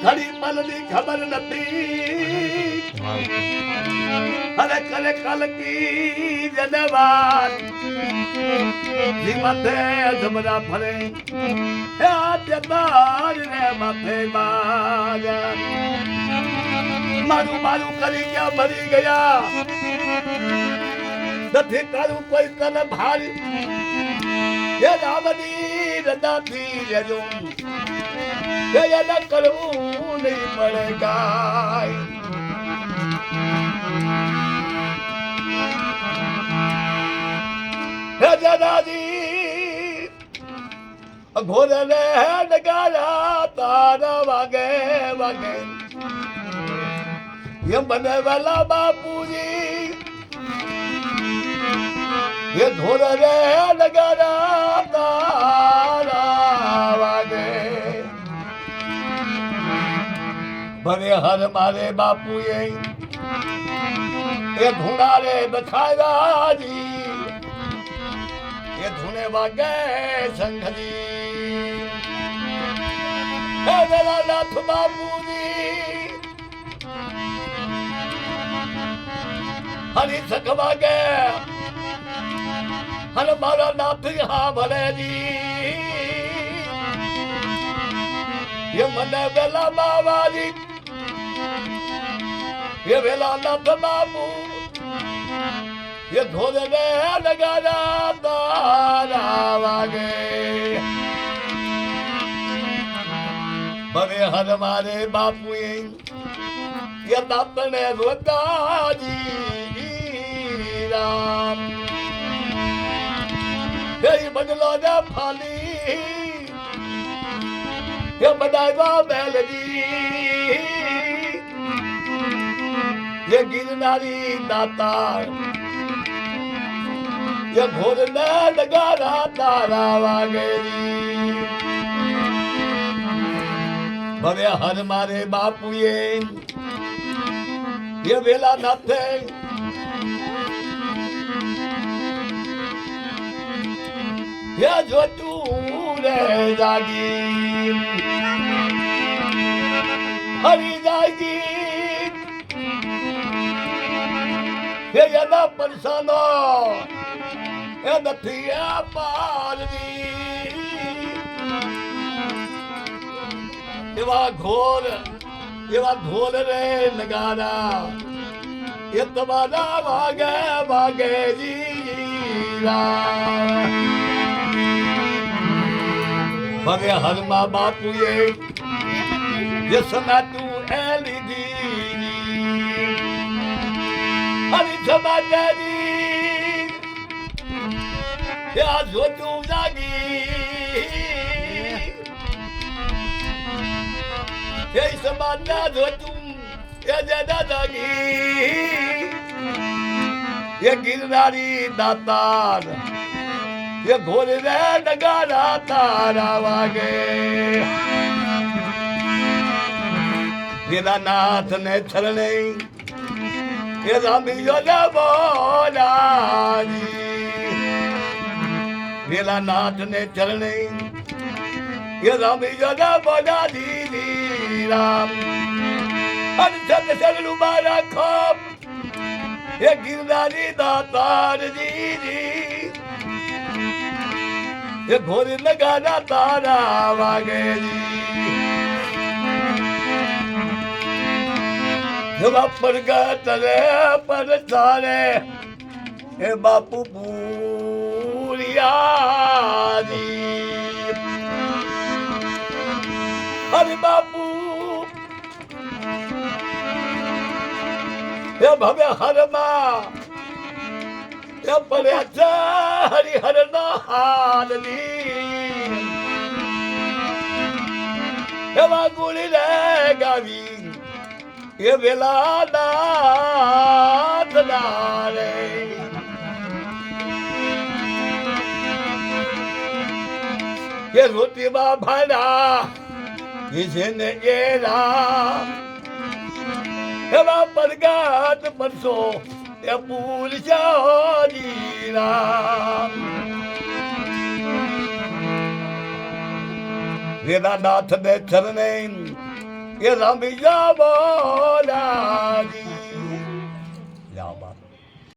ઘડી પલની ખબર નથી અરે કલે કલકી જનવાન જીવતે જમરા ફરે આ તેબાર રે માથે બાજ મારું મારું કરી ગયા મરી ગયા નથી તારું કોઈ કલ ભારી એ રામની રદાથી લેજો એ ન કરવું નહીં પડે ગાય હે જનાજી ઘોરે રે નગારા તારા વાગે વાગે એ મને વેલા બાપુજી ये धोर रे नगारा तारा वागे भरे हर मारे बापू ये धुना रे बखाया जी ये धुने वागे संघजी हे वेला नाथ बापू जी हरी सख वागे हर मारा नाथ यहाँ भले जी ये मने वेला बाबा जी ये वेला नाथ बाबू ये धोरे रे नगारा तारा वागे भरे हर मारे बापू ये दातने रोता जी राम ये बदलो ने फाली ये बनावा बैलजी ये गिरनारी दातार ये घोर ने नगारा तारा वागेरी भरे हर मारे बापू ये वेला नाथे ये जो तू रे जागी हरी जागी ये यदा परसानो ये दथिया पारदी एवा घोर रे नगारा ये तुम्हारा भागे भागे जी भगे हर माँ बापू ये समय तू ऐली दी हरी समाज या जो तू जागी ये समाज ना जो तू ये ज्यादा जागी ये गिरनारी दातार ये घोर रे नगारा तारा वागे मेरा नाथ ने चरणे ये रामी जो न बोला मेरा नाथ ने चरणे ये रामी जो न बोला दीदी राम अंत चरणु मारा खोप ये गिरनारी दातार दीदी ये घोर नगारा तारा वागे जब पर गए पर सारे हे बापू पूरिया जी अरे बापू ये भव्य हरमा ये पड़े हरिहर हालनी एवा गुली रे गावी ये वेला नाथ नारे ये रोटी बा भरा जिसने ये राम एवा परगात परसो ये पूल राम તેરા નાથ ને ચરણે એ રમી જાવો